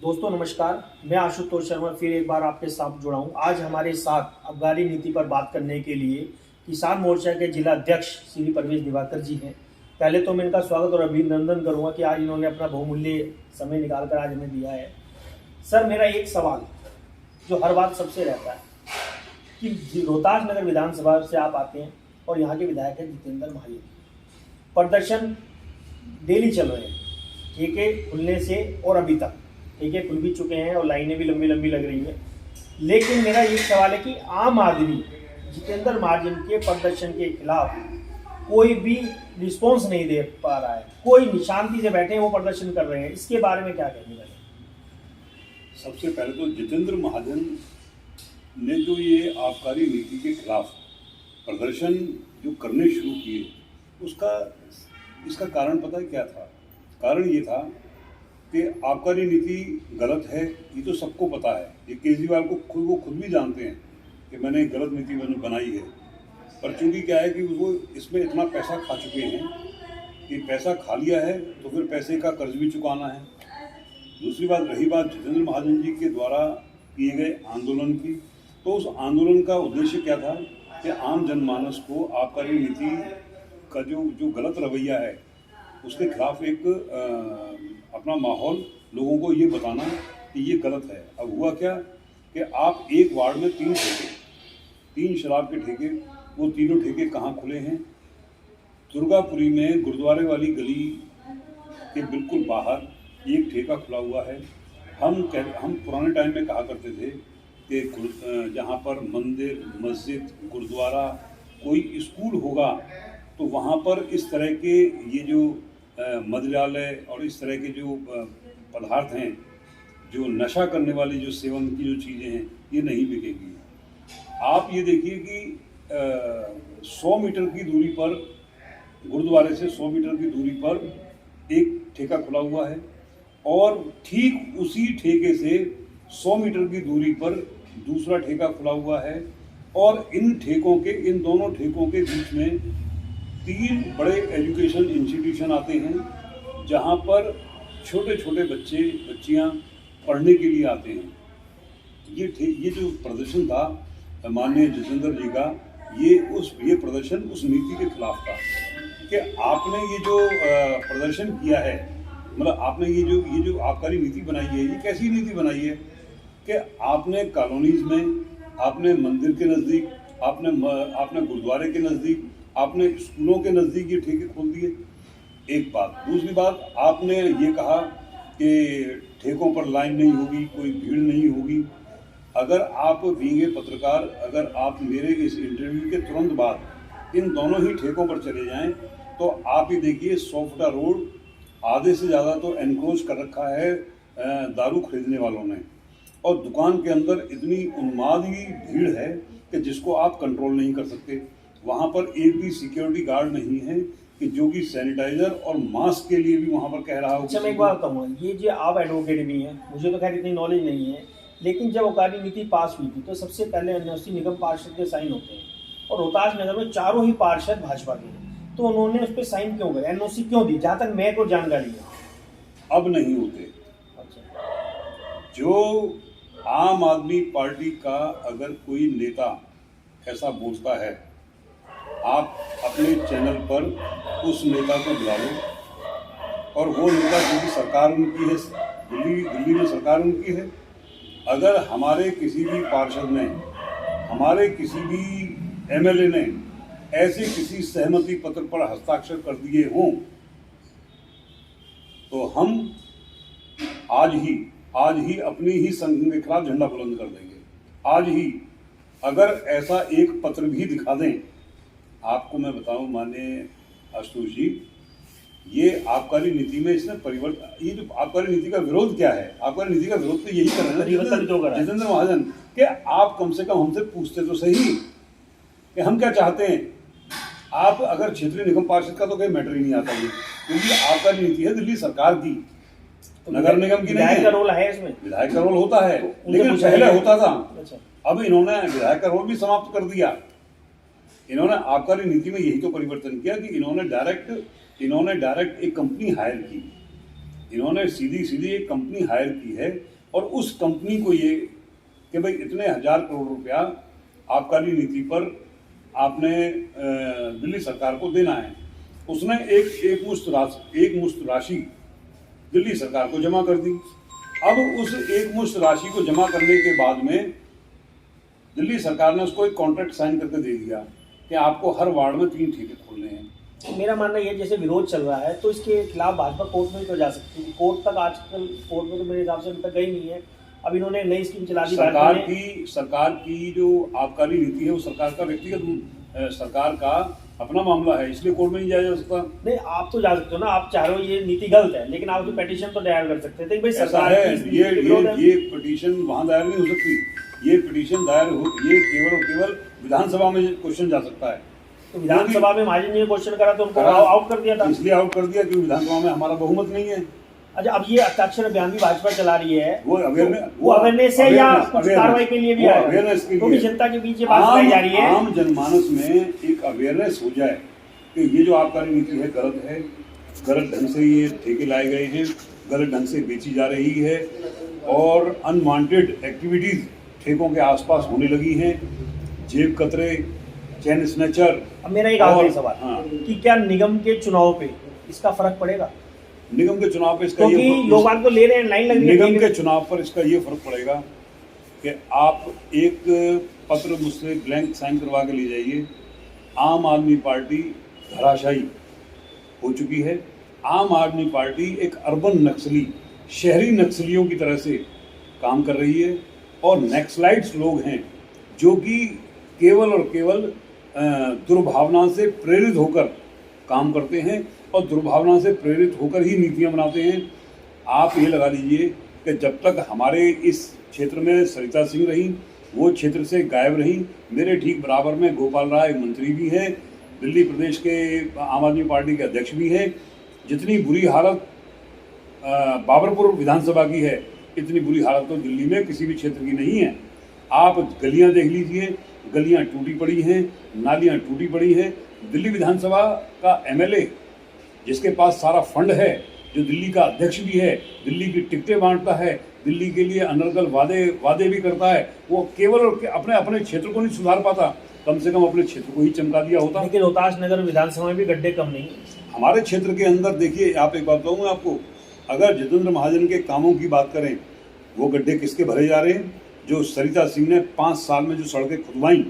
दोस्तों नमस्कार, मैं आशुतोष शर्मा फिर एक बार आपके साथ जुड़ा हूँ। आज हमारे साथ आबकारी नीति पर बात करने के लिए किसान मोर्चा के जिला अध्यक्ष श्री परवेश दिवाकर जी हैं। पहले तो मैं इनका स्वागत और अभिनंदन करूँगा कि आज इन्होंने अपना बहुमूल्य समय निकालकर आज हमें दिया है। सर, मेरा एक सवाल जो हर बात सबसे रहता है कि रोहतास नगर विधानसभा से आप आते हैं और यहाँ के विधायक हैं जितेंद्र महाजन। प्रदर्शन डेली चल रहे हैं, ठेके खुलने से और अभी तक ठेके खुल भी चुके हैं और लाइनें भी लंबी लंबी लग रही हैं। लेकिन मेरा एक सवाल है कि आम आदमी जितेंद्र महाजन के प्रदर्शन के खिलाफ कोई भी रिस्पॉन्स नहीं दे पा रहा है। कोई शांति से बैठे हैं, वो प्रदर्शन कर रहे हैं। इसके बारे में क्या कहने वाले? सबसे पहले तो जितेंद्र महाजन ने जो ये आबकारी नीति के खिलाफ प्रदर्शन जो करने शुरू किए, इसका कारण पता है क्या था? कारण ये था कि आबकारी नीति गलत है, ये तो सबको पता है। ये केजरीवाल वो खुद भी जानते हैं कि मैंने एक गलत नीति बनाई है। पर चूंकि क्या है कि वो इसमें इतना पैसा खा चुके हैं कि पैसा खा लिया है तो फिर पैसे का कर्ज भी चुकाना है। दूसरी बात, रही बात जितेंद्र महाजन जी के द्वारा किए गए आंदोलन की, तो उस आंदोलन का उद्देश्य क्या था कि आम जनमानस को आबकारी नीति का जो गलत रवैया है उसके खिलाफ एक अपना माहौल, लोगों को ये बताना कि ये गलत है। अब हुआ क्या कि आप एक वार्ड में तीन शराब के ठेके, वो तीनों ठेके कहाँ खुले हैं? दुर्गापुरी में गुरुद्वारे वाली गली के बिल्कुल बाहर एक ठेका खुला हुआ है। हम पुराने टाइम में कहा करते थे कि जहाँ पर मंदिर, मस्जिद, गुरुद्वारा, कोई स्कूल होगा तो वहाँ पर इस तरह के ये जो मदिरालय और इस तरह के जो पदार्थ हैं, जो नशा करने वाली जो सेवन की जो चीज़ें हैं, ये नहीं बिकेगी। आप ये देखिए कि 100 मीटर की दूरी पर, गुरुद्वारे से 100 मीटर की दूरी पर एक ठेका खुला हुआ है और ठीक उसी ठेके से 100 मीटर की दूरी पर दूसरा ठेका खुला हुआ है। और इन दोनों ठेकों के बीच में 3 बड़े एजुकेशन इंस्टीट्यूशन आते हैं जहां पर छोटे छोटे बच्चियां पढ़ने के लिए आते हैं। ये जो प्रदर्शन था माननीय जितेंद्र जी का, ये प्रदर्शन उस नीति के खिलाफ था कि आपने ये जो प्रदर्शन किया है, मतलब आपने ये जो आबकारी नीति बनाई है, ये कैसी नीति बनाई है कि आपने कॉलोनीज में, आपने मंदिर के नज़दीक, आपने गुरुद्वारे के नज़दीक, आपने स्कूलों के नज़दीक ये ठेके खोल दिए। एक बात। दूसरी बात, आपने ये कहा कि ठेकों पर लाइन नहीं होगी, कोई भीड़ नहीं होगी। अगर आप बींगे पत्रकार, अगर आप मेरे इस इंटरव्यू के तुरंत बाद इन दोनों ही ठेकों पर चले जाएं तो आप ही देखिए 100 फुटा रोड आधे से ज़्यादा तो एनक्रोच कर रखा है दारू खरीदने वालों ने, और दुकान के अंदर इतनी उन्मादी भीड़ है कि जिसको आप कंट्रोल नहीं कर सकते। वहाँ पर एक भी सिक्योरिटी गार्ड नहीं है कि जो कि सैनिटाइजर और मास्क के लिए भी वहाँ पर कह रहा हो। अच्छा, मैं एक बात कहूँगा, ये जो आप एडवोकेट भी हैं, मुझे तो खैर इतनी नॉलेज नहीं है, लेकिन जब आबकारी नीति पास हुई थी तो सबसे पहले एनओसी निगम पार्षद के साइन होते हैं और रोहतास नगर में चारों ही पार्षद भाजपा के हैं, तो उन्होंने उस पर साइन क्यों करे, एनओसी क्यों दी? जहाँ तक मेरे को जानकारी है अब नहीं होते। अच्छा, जो आम आदमी पार्टी का अगर कोई नेता ऐसा बोलता है, आप अपने चैनल पर उस नेता को बुला लो, और वो नेता जो कि सरकार उनकी है, दिल्ली में सरकार उनकी है, अगर हमारे किसी भी पार्षद ने, हमारे किसी भी एमएलए ने ऐसे किसी सहमति पत्र पर हस्ताक्षर कर दिए हों तो हम आज ही अपनी ही संगठन के खिलाफ झंडा बुलंद कर देंगे। आज ही अगर ऐसा एक पत्र भी दिखा दें। आपको मैं बताऊं माननीय आशुतोष जी, ये आबकारी नीति में इसने परिवर्तन, ये जो आबकारी नीति का विरोध क्या है? आबकारी नीति का विरोध तो यही कर रहे हैं जितेंद्र महाजन कि आप कम से कम हमसे पूछते तो सही कि हम क्या चाहते हैं। आप अगर क्षेत्रीय निगम पार्षद का तो कोई मैटर ही नहीं आता ये, क्योंकि आबकारी नीति है दिल्ली सरकार की, नगर निगम की नहीं है। विधायक का रोल है इसमें, विधायक का रोल होता है, लेकिन पहले होता था। अब इन्होंने विधायक का रोल भी समाप्त कर दिया। इन्होंने आबकारी नीति में यही तो परिवर्तन किया कि इन्होंने डायरेक्ट एक कंपनी हायर की। इन्होंने सीधी एक कंपनी हायर की है और उस कंपनी को ये कि भाई इतने हजार करोड़ रुपया आबकारी नीति पर आपने दिल्ली सरकार को देना है, उसने एक मुश्त राशि दिल्ली सरकार को जमा कर दी। अब उस एक मुश्त राशि को जमा करने के बाद में दिल्ली सरकार ने उसको एक कॉन्ट्रैक्ट साइन करके दे दिया कि आपको हर वार्ड में 3 ठेके खोलने हैं। तो मेरा मानना ये, जैसे विरोध चल रहा है तो इसके खिलाफ भाजपा कोर्ट में तो जा सकती है। कोर्ट तक आजकल कोर्ट में तो मेरे हिसाब से अभी तक गई नहीं है। अब इन्होंने नई स्कीम चला दी। सरकार की जो आबकारी नीति है वो सरकार का व्यक्तिगत सरकार का अपना मामला है, इसलिए कोर्ट में नहीं जाया जा सकता। नहीं, आप तो जा सकते हो ना, आप चाह रहे हो ये नीति गलत है, लेकिन आप तो पिटीशन तो दायर कर सकते थे भाई सरकार है। ये पिटीशन वहां दायर नहीं हो सकती। ये पिटीशन दायर हो, ये केवल और केवल विधानसभा में क्वेश्चन जा सकता है। तो विधानसभा में महाजन जी ने क्वेश्चन करा तो उनको आउट कर दिया था। इसलिए आउट कर दिया क्योंकि विधानसभा में हमारा बहुमत नहीं है। अच्छा, अब ये हस्ताक्षर अभियान भी भाजपा चला रही है, वो अवेयरनेस है या कुछ कार्रवाई के लिए भी है? अवेयरनेस के लिए, क्योंकि जनता के बीच ये बात बताई जा रही है, आम जनमानस में एक अवेयरनेस हो जाए कि ये जो आबकारी नीति है गलत है, गलत ढंग से ये ठेके लाए गए हैं, गलत ढंग से बेची जा रही है और अनवांटेड एक्टिविटीज ठेकों के आसपास होने लगी हैं, जेब कतरे, चैन स्नैचर। अब मेरा एक आखिरी सवाल कि क्या निगम के चुनाव पे इसका फर्क पड़ेगा? निगम के चुनाव पर इसका क्योंकि लोग तो ले रहे हैं, लाइन लग रही है। निगम के चुनाव पर इसका ये फर्क पड़ेगा कि आप एक पत्र मुझसे ब्लैंक साइन करवा के ले जाइए। आम आदमी पार्टी धराशायी हो चुकी है। आम आदमी पार्टी एक अर्बन नक्सली, शहरी नक्सलियों की तरह से काम कर रही है और नक्सलाइट्स लोग हैं जो कि केवल और केवल दुर्भावना से प्रेरित होकर काम करते हैं और दुर्भावना से प्रेरित होकर ही नीतियां बनाते हैं। आप ये लगा लीजिए कि जब तक हमारे इस क्षेत्र में सरिता सिंह रही, वो क्षेत्र से गायब रही। मेरे ठीक बराबर में गोपाल राय मंत्री भी हैं, दिल्ली प्रदेश के आम आदमी पार्टी के अध्यक्ष भी हैं। जितनी बुरी हालत बाबरपुर विधानसभा की है, इतनी बुरी हालत तो दिल्ली में किसी भी क्षेत्र की नहीं है। आप गलियां देख लीजिए, गलियां टूटी पड़ी हैं, नालियां टूटी पड़ी हैं। दिल्ली विधानसभा का एमएलए जिसके पास सारा फंड है, जो दिल्ली का अध्यक्ष भी है, दिल्ली की टिकटें बांटता है, दिल्ली के लिए अनर्गल वादे भी करता है, वो केवल अपने क्षेत्र को नहीं सुधार पाता, कम से कम अपने क्षेत्र को ही चमका दिया होता। लेकिन रोहतास नगर विधानसभा में भी गड्ढे कम नहीं है। हमारे क्षेत्र के अंदर देखिए, आप एक बात कहूँगा आपको, अगर जितेंद्र महाजन के कामों की बात करें, वो गड्ढे किसके भरे जा रहे हैं? जो सरिता सिंह ने 5 साल में जो सड़कें खुदवाई,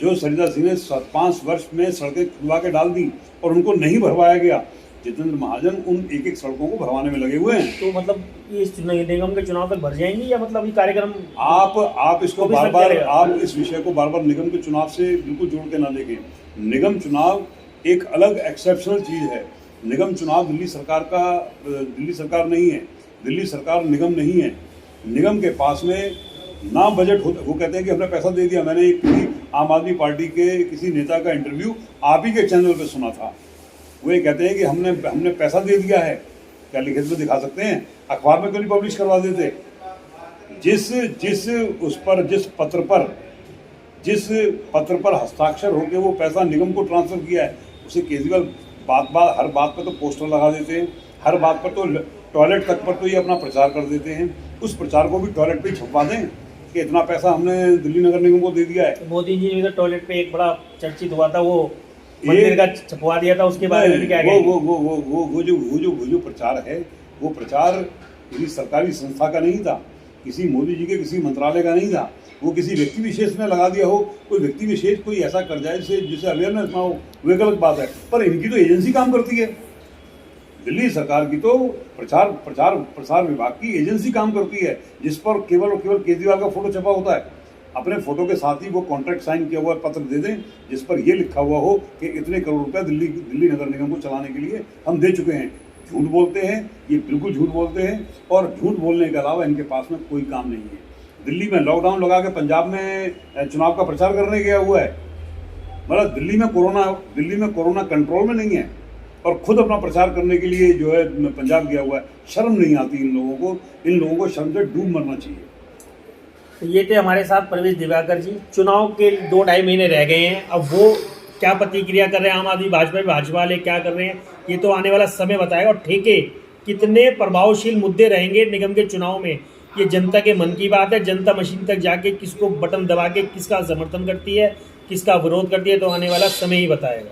जो सरिता सिंह ने 5 वर्ष में सड़कें खुदवा के डाल दी और उनको नहीं भरवाया गया, जितेंद्र महाजन उन एक सड़कों को भरवाने में लगे हुए हैं। तो मतलब इस निगम के चुनाव तक भर जाएंगे या मतलब ये कार्यक्रम आप इसको बार-बार, आप इस विषय को बार-बार निगम के चुनाव से बिल्कुल जोड़ के ना देखें। निगम चुनाव एक अलग एक्सेप्शनल चीज है। निगम चुनाव दिल्ली सरकार नहीं है, दिल्ली सरकार निगम नहीं है। निगम के पास में ना बजट हो, वो कहते हैं कि हमने पैसा दे दिया। मैंने किसी आम आदमी पार्टी के किसी नेता का इंटरव्यू आप ही के चैनल पे सुना था। वो ये कहते हैं कि हमने पैसा दे दिया है। क्या लिखित में दिखा सकते हैं? अखबार में क्यों नहीं पब्लिश करवा देते? जिस पत्र पर हस्ताक्षर होकर वो पैसा निगम को ट्रांसफर किया है, उसे केजरीवाल हर बात पर तो पोस्टर लगा देते हैं, हर बात पर तो टॉयलेट तक पर तो ये अपना प्रचार कर देते हैं। उस प्रचार को भी टॉयलेट पे छपवा दें कि इतना पैसा हमने दिल्ली नगर निगम को दे दिया है। मोदी जी ने टॉयलेट पे एक बड़ा चर्चित हुआ था, वो मंदिर का छपवा दिया था, उसके बारे में क्या कहेंगे? वो जो प्रचार है, वो प्रचार किसी सरकारी संस्था का नहीं था, किसी मोदी जी के किसी मंत्रालय का नहीं था, वो किसी व्यक्ति विशेष ने लगा दिया हो। कोई व्यक्ति विशेष कोई ऐसा कर जाए जिससे अवेयरनेस ना हो, वो गलत बात है। पर इनकी तो एजेंसी काम करती है, दिल्ली सरकार की तो प्रसार विभाग की एजेंसी काम करती है, जिस पर केवल और केवल केजरीवाल का फोटो छपा होता है। अपने फोटो के साथ ही वो कॉन्ट्रैक्ट साइन किया हुआ पत्र दे दें जिस पर ये लिखा हुआ हो कि इतने करोड़ रुपया दिल्ली नगर निगम को चलाने के लिए हम दे चुके हैं। झूठ बोलते हैं, ये बिल्कुल झूठ बोलते हैं और झूठ बोलने के अलावा इनके पास में कोई काम नहीं है। दिल्ली में लॉकडाउन लगा के पंजाब में चुनाव का प्रचार करने गया हुआ है। मतलब दिल्ली में कोरोना कंट्रोल में नहीं है और खुद अपना प्रचार करने के लिए जो है पंजाब गया हुआ है। शर्म नहीं आती इन लोगों को शर्म से डूब मरना चाहिए। तो ये थे हमारे साथ प्रवेश दिवाकर जी। चुनाव के 2-2.5 महीने रह गए हैं, अब वो क्या प्रतिक्रिया कर रहे हैं, आम आदमी भाजपा वाले क्या कर रहे हैं, ये तो आने वाला समय बताएगा। और ठेके कितने प्रभावशील मुद्दे रहेंगे निगम के चुनाव में, ये जनता के मन की बात है। जनता मशीन तक जाके किसको बटन दबा के किसका समर्थन करती है, किसका विरोध करती है, तो आने वाला समय ही बताएगा।